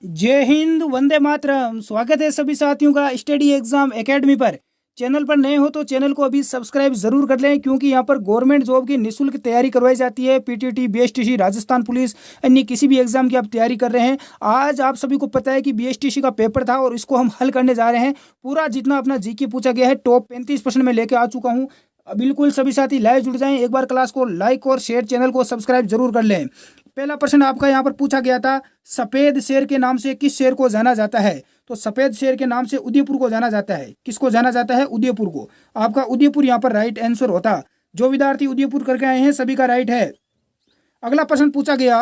जय हिंद, वंदे मातरम। स्वागत है सभी साथियों का स्टडी एग्जाम एकेडमी पर। चैनल पर नए हो तो चैनल को अभी सब्सक्राइब जरूर कर लें, क्योंकि यहाँ पर गवर्नमेंट जॉब की निःशुल्क तैयारी करवाई जाती है। पीटीटी, बीएसटीसी, राजस्थान पुलिस, अन्य किसी भी एग्जाम की आप तैयारी कर रहे हैं। आज आप सभी को पता है कि बीएसटीसी का पेपर था और इसको हम हल करने जा रहे हैं। पूरा जितना अपना जीके पूछा गया है टॉप 35% में लेके आ चुका हूँ। बिल्कुल सभी साथी लाइव जुड़ जाएं। एक बार क्लास को लाइक और शेयर, चैनल को सब्सक्राइब जरूर कर लें। पहला प्रश्न आपका यहाँ पर पूछा गया था, सफेद शेर के नाम से किस शेर को जाना जाता है? तो सफेद शेर के नाम से उदयपुर को जाना जाता है। किसको जाना जाता है? उदयपुर को। आपका उदयपुर यहाँ पर राइट आंसर होता। जो विद्यार्थी उदयपुर करके आए हैं सभी का राइट है। अगला प्रश्न पूछा गया,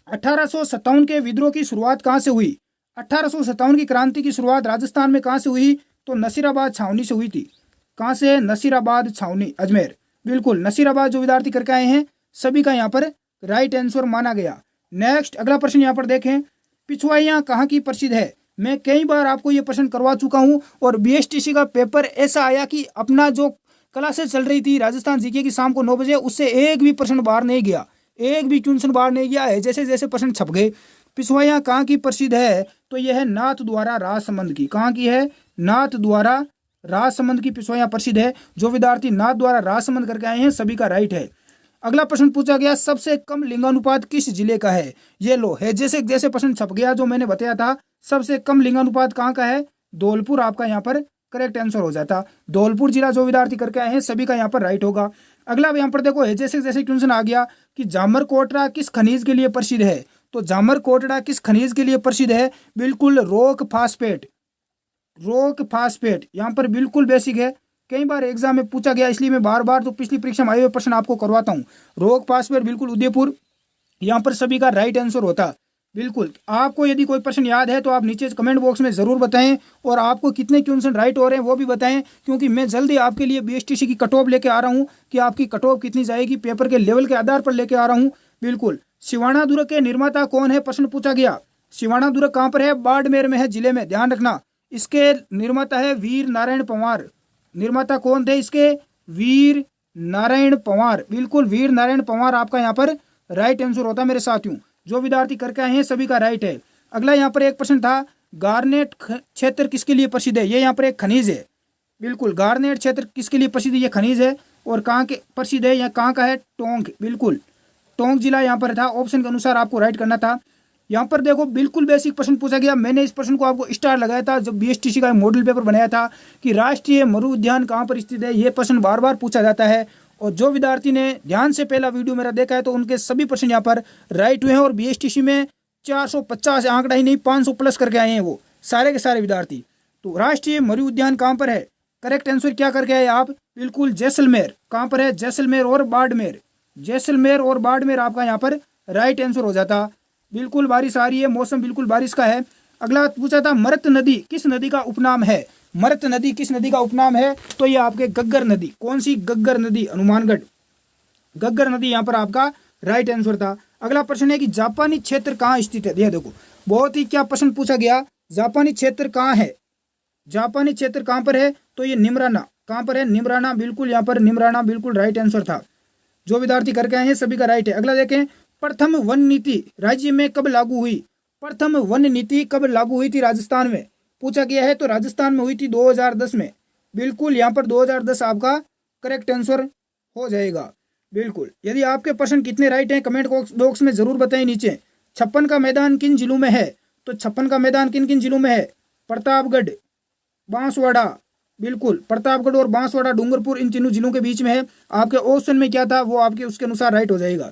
1857 के विद्रोह की शुरुआत कहाँ से हुई? 1857 की क्रांति की शुरुआत राजस्थान में कहाँ से हुई? तो नसीराबाद छावनी से हुई थी। कहाँ से? नसीराबाद छावनी, अजमेर। बिल्कुल, नसीराबाद जो विद्यार्थी करके आए हैं सभी का यहाँ पर राइट आंसर माना गया। नेक्स्ट अगला प्रश्न यहाँ पर देखें, पिछवाइयाँ कहाँ की प्रसिद्ध है? मैं कई बार आपको ये प्रश्न करवा चुका हूँ और बीएसटीसी का पेपर ऐसा आया कि अपना जो क्लासेस चल रही थी राजस्थान जीके की शाम को 9 बजे, उससे एक भी प्रश्न बाहर नहीं गया, एक भी क्वेश्चन बाहर नहीं गया है। जैसे जैसे प्रश्न छप गए। पिछवाइयाँ कहाँ की प्रसिद्ध है? तो यह है नाथ द्वारा राजसमंद की। कहाँ की है? नाथ द्वारा राजसमंद की पिछवाइयाँ प्रसिद्ध है। जो विद्यार्थी नाथ द्वारा राजसमंद करके आए हैं सभी का राइट है। अगला प्रश्न पूछा गया, सबसे कम लिंगानुपात किस जिले का है? ये लो है, जैसे जैसे प्रश्न छप गया जो मैंने बताया था, सबसे कम लिंगानुपात कहाँ का है? धौलपुर आपका यहाँ पर करेक्ट आंसर हो जाता। धौलपुर जिला जो विद्यार्थी करके आए हैं सभी का यहाँ पर राइट होगा। अगला यहाँ पर देखो है, जैसे जैसे क्वेश्चन आ गया कि जामर कोटड़ा किस खनिज के लिए प्रसिद्ध है? तो जामर कोटड़ा किस खनिज के लिए प्रसिद्ध है? बिल्कुल रॉक फास्फेट। रॉक फास्फेट यहाँ पर बिल्कुल बेसिक है, कई बार एग्जाम में पूछा गया, इसलिए मैं बार बार तो पिछली परीक्षा में आए हुए प्रश्न आपको करवाता हूँ। रॉक फास्फेट बिल्कुल उदयपुर यहाँ पर सभी का राइट आंसर होता। बिल्कुल, आपको यदि कोई प्रश्न याद है तो आप नीचे कमेंट बॉक्स में जरूर बताएं, और आपको कितने क्वेश्चन राइट हो रहे हैं वो भी बताएं, क्योंकि मैं जल्दी आपके लिए बीएसटीसी की कट ऑफ लेके आ रहा हूँ कि आपकी कट ऑफ कितनी जाएगी, पेपर के लेवल के आधार पर लेके आ रहा हूँ। बिल्कुल, सिवाना दुर्ग के निर्माता कौन है? प्रश्न पूछा गया। सिवाना दुर्ग कहाँ पर है? बाड़मेर में है, जिले में, ध्यान रखना। इसके निर्माता है वीर नारायण पंवार। निर्माता कौन थे इसके? वीर नारायण पंवार। बिल्कुल, वीर नारायण पंवार आपका यहाँ पर राइट आंसर होता मेरे साथियों। जो विद्यार्थी करके आए हैं सभी का राइट है। अगला यहाँ पर एक प्रश्न था, गार्नेट क्षेत्र किसके लिए प्रसिद्ध है? ये यहाँ पर एक खनिज है। बिल्कुल, गार्नेट क्षेत्र किसके लिए प्रसिद्ध है? ये खनिज है। और कहाँ के प्रसिद्ध है? यहाँ कहाँ का है? टोंक। बिल्कुल, टोंक जिला यहाँ पर था। ऑप्शन के अनुसार आपको राइट करना था। यहाँ पर देखो बिल्कुल बेसिक प्रश्न पूछा गया। मैंने इस प्रश्न को आपको स्टार लगाया था जब बीएसटीसी का मॉडल पेपर बनाया था कि राष्ट्रीय मरु उद्यान कहाँ पर स्थित है। ये प्रश्न बार बार पूछा जाता है, और जो विद्यार्थी ने ध्यान से पहला वीडियो मेरा देखा है तो उनके सभी प्रश्न यहाँ पर राइट हुए हैं। और बीएसटीसी में 450 आंकड़ा ही नहीं 500 प्लस करके आए हैं वो सारे के सारे विद्यार्थी। तो राष्ट्रीय मरु उद्यान कहाँ पर है? करेक्ट आंसर क्या करके आए आप? बिल्कुल जैसलमेर। कहाँ पर है? जैसलमेर और बाड़मेर। जैसलमेर और बाड़मेर आपका यहाँ पर राइट आंसर हो जाता। बिल्कुल, बारिश आ रही है, मौसम बिल्कुल बारिश का है। अगला पूछा था, मरत नदी किस नदी का उपनाम है? मरत नदी किस नदी का उपनाम है? तो ये आपके गग्गर नदी। कौन सी? गग्गर नदी, हनुमानगढ़। गग्गर नदी यहाँ पर आपका राइट आंसर था। अगला प्रश्न है कि जापानी क्षेत्र कहाँ स्थित है? ये देखो बहुत ही क्या प्रश्न पूछा गया, जापानी क्षेत्र कहाँ है? जापानी क्षेत्र कहाँ पर है? तो ये निमराना। कहाँ पर है? निमराना। बिल्कुल यहाँ पर निमराना बिल्कुल राइट आंसर था। जो विद्यार्थी करके आए हैं सभी का राइट है। अगला देखें, प्रथम वन नीति राज्य में कब लागू हुई? प्रथम वन नीति कब लागू हुई थी राजस्थान में? पूछा गया है। तो राजस्थान में हुई थी 2010 में। बिल्कुल, यहाँ पर 2010 आपका करेक्ट आंसर हो जाएगा। बिल्कुल, यदि आपके प्रश्न कितने राइट हैं कमेंट बॉक्स में जरूर बताएं नीचे। 56 का मैदान किन जिलों में है? तो 56 का मैदान किन किन जिलों में है? प्रतापगढ़, बांसवाड़ा। बिल्कुल, प्रतापगढ़ और बांसवाड़ा, डूंगरपुर, इन तीनों जिलों के बीच में है। आपके ऑप्शन में क्या था वो आपके उसके अनुसार राइट हो जाएगा।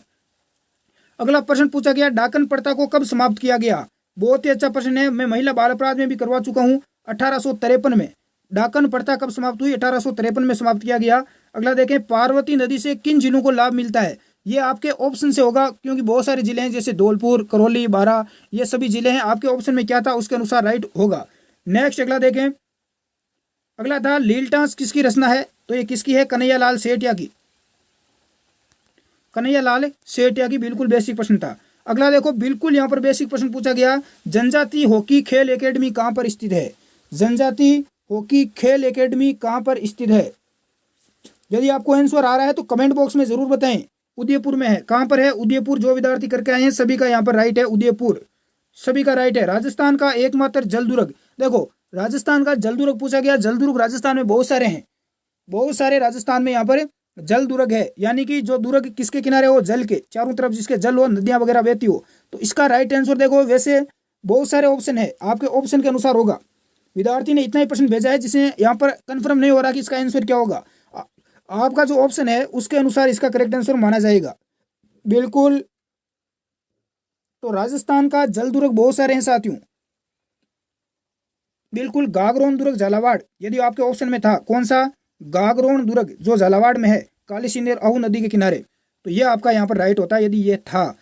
अगला प्रश्न पूछा गया, डाकन प्रथा को कब समाप्त किया गया? बहुत ही अच्छा प्रश्न है, मैं महिला बाल अपराध में भी करवा चुका हूँ। 1853 में डाकन प्रथा कब समाप्त हुई? 1853 में समाप्त किया गया। अगला देखें, पार्वती नदी से किन जिलों को लाभ मिलता है? ये आपके ऑप्शन से होगा, क्योंकि बहुत सारे जिले हैं जैसे धौलपुर, करौली, बारा, ये सभी जिले हैं। आपके ऑप्शन में क्या था उसके अनुसार राइट होगा। नेक्स्ट अगला देखें, अगला था, लीलटास किसकी रचना है? तो ये किसकी है? कन्हैयालाल सेठिया की। कन्हैयालाल सेठिया की। बिल्कुल बेसिक प्रश्न था। अगला देखो बिल्कुल यहाँ पर बेसिक प्रश्न पूछा गया, जनजाति हॉकी खेल एकेडमी कहाँ पर स्थित है? जनजाति हॉकी खेल एकेडमी कहाँ पर स्थित है? यदि आपको आंसर आ रहा है तो कमेंट बॉक्स में जरूर बताएं। उदयपुर में है। कहाँ पर है? उदयपुर। जो विद्यार्थी करके आए हैं सभी का यहाँ पर राइट है, उदयपुर। सभी का राइट है। राजस्थान का एकमात्र जल दुर्ग, देखो राजस्थान का जल दुर्ग पूछा गया। जल दुर्ग राजस्थान में बहुत सारे हैं, बहुत सारे राजस्थान में यहाँ पर जल दुर्ग है, यानी कि जो दुर्ग किसके किनारे हो, जल के चारों तरफ जिसके जल हो, नदियां वगैरह बहती हो। तो इसका राइट आंसर देखो, वैसे बहुत सारे ऑप्शन है, आपके ऑप्शन के अनुसार होगा। विद्यार्थी ने इतना ही प्रश्न भेजा है जिसे यहाँ पर कंफर्म नहीं हो रहा कि इसका आंसर क्या होगा। आपका जो ऑप्शन है उसके अनुसार इसका करेक्ट आंसर माना जाएगा। बिल्कुल, तो राजस्थान का जल दुर्ग बहुत सारे हैं साथियों। बिल्कुल, गागरोन दुर्ग झालावाड़, यदि आपके ऑप्शन में था कौन सा, गागरोन दुर्ग जो झालावाड़ में है, काली सिंध आहू नदी के किनारे, तो ये आपका यहाँ पर राइट होता है यदि ये था।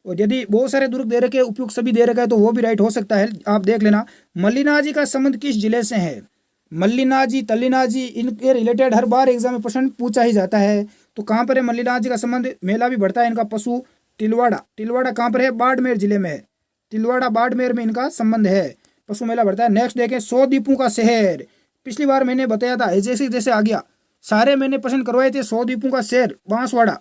और यदि बहुत सारे दुर्ग दे रखे, उपयुक्त सभी दे रखा है, तो वो भी राइट हो सकता है, आप देख लेना। मल्लिनाजी का संबंध किस जिले से है, मल्लिनाजी, तल्लिनाजी, इनके रिलेटेड हर बार एग्जाम में प्रश्न पूछा ही जाता है। तो कहाँ पर है मल्लिनाजी का संबंध, मेला भी बढ़ता है इनका पशु तिलवाड़ा, तिलवाड़ा कहाँ पर है, बाड़मेर जिले में है, तिलवाड़ा बाड़मेर में इनका संबंध है, पशु मेला बढ़ता है। नेक्स्ट देखें, 100 द्वीपों का शहर, पिछली बार मैंने बताया था, जैसे जैसे आ गया सारे मैंने प्रश्न करवाए थे। 100 द्वीपों का शहर बांसवाड़ा,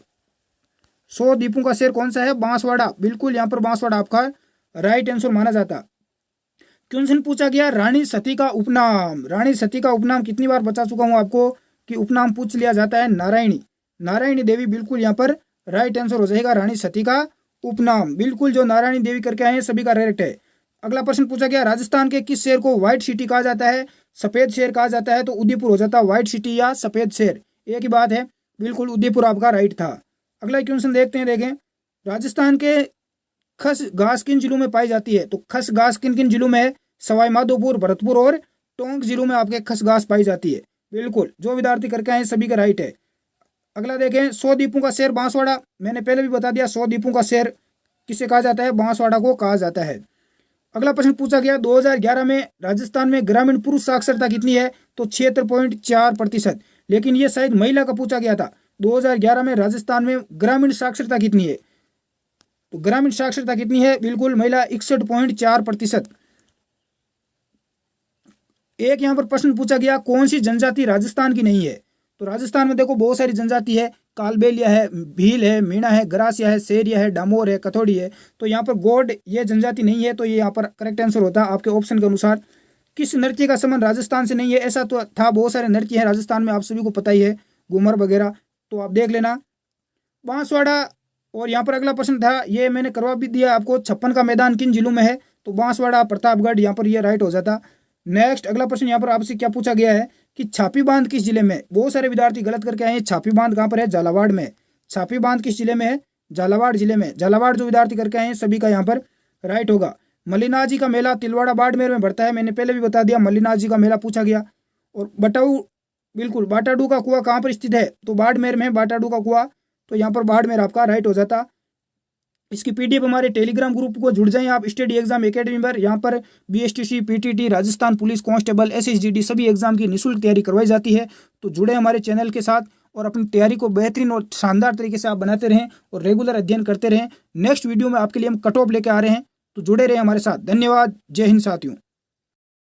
100 द्वीपों का शहर कौन सा है, बांसवाड़ा। बिल्कुल, यहाँ पर बांसवाड़ा आपका राइट आंसर माना जाता। क्वेश्चन पूछा गया, रानी सती का उपनाम, रानी सती का उपनाम कितनी बार बता चुका हूं आपको कि उपनाम पूछ लिया जाता है, नारायणी, नारायणी देवी। बिल्कुल, यहाँ पर राइट आंसर हो जाएगा रानी सती का उपनाम। बिल्कुल, जो नारायणी देवी करके आए हैं सभी का करेक्ट है। अगला प्रश्न पूछा गया, राजस्थान के किस शहर को व्हाइट सिटी कहा जाता है, सफेद शहर कहा जाता है। तो उदयपुर हो जाता व्हाइट सिटी या सफेद शहर, एक ही बात है। बिल्कुल, उदयपुर आपका राइट था। अगला क्वेश्चन देखते हैं, देखें राजस्थान के खस घास किन जिलों में पाई जाती है। तो खस घास किन किन जिलों में है, सवाई माधोपुर, भरतपुर और टोंक जिलों में आपके खस घास पाई जाती है। बिल्कुल, जो विद्यार्थी करके आए सभी का राइट है। अगला देखें, 100 द्वीपों का शहर बांसवाड़ा, मैंने पहले भी बता दिया 100 द्वीपों का शहर किसे कहा जाता है, बांसवाड़ा को कहा जाता है। अगला प्रश्न पूछा गया, 2011 में राजस्थान में ग्रामीण पुरुष साक्षरता कितनी है। तो 76.4%, लेकिन ये शायद महिला का पूछा गया था। 2011 में राजस्थान में ग्रामीण साक्षरता कितनी है, तो ग्रामीण साक्षरता कितनी है, बिल्कुल महिला 61.4%। एक यहाँ पर प्रश्न पूछा गया, कौन सी जनजाति राजस्थान की नहीं है। तो राजस्थान में देखो बहुत सारी जनजाति है, कालबेलिया है, भील है, मीणा है, गरासिया है, सेरिया है, डामोर है, कथोड़ी है। तो यहाँ पर गोड ये जनजाति नहीं है, तो ये यहाँ पर करेक्ट आंसर होता है आपके ऑप्शन के अनुसार। किस नृत्य का संबंध राजस्थान से नहीं है, ऐसा तो था, बहुत सारे नृत्य हैं राजस्थान में, आप सभी को पता ही है, घूमर वगैरह, तो आप देख लेना। बांसवाड़ा, और यहाँ पर अगला प्रश्न था, ये मैंने करवा भी दिया आपको, 56 का मैदान किन जिलों में है। तो बांसवाड़ा, प्रतापगढ़, यहाँ पर ये राइट हो जाता। नेक्स्ट अगला प्रश्न यहाँ पर आपसे क्या पूछा गया है कि छापी बांध किस जिले में। बहुत सारे विद्यार्थी गलत करके आए हैं, छापी बांध कहाँ पर है, झालावाड़ में। छापी बांध किस जिले में है, झालावाड़ जिले में। झालावाड़ जो विद्यार्थी करके आए हैं सभी का यहाँ पर राइट होगा। मल्लिनाजी का मेला तिलवाड़ा बाड़मेर में बढ़ता है, मैंने पहले भी बता दिया, मल्लिनाजी का मेला पूछा गया। और बटाऊ, बिल्कुल बाटाडू का कुआं कहाँ पर स्थित है, तो बाड़मेर में बाटाडू का कुआं, तो यहाँ पर बाड़मेर आपका राइट हो जाता। इसकी पीडीएफ हमारे टेलीग्राम ग्रुप को जुड़ जाएं आप स्टडी एग्जाम एकेडमी पर। यहाँ पर BSTC, PTT, Rajasthan police constable, SSGD सभी एग्जाम की निःशुल्क तैयारी करवाई जाती है। तो जुड़े हमारे चैनल के साथ और अपनी तैयारी को बेहतरीन और शानदार तरीके से आप बनाते रहें और रेगुलर अध्ययन करते रहें। नेक्स्ट वीडियो में आपके लिए हम कट ऑफ लेके आ रहे हैं, तो जुड़े रहें हमारे साथ। धन्यवाद, जय हिंद साथियों।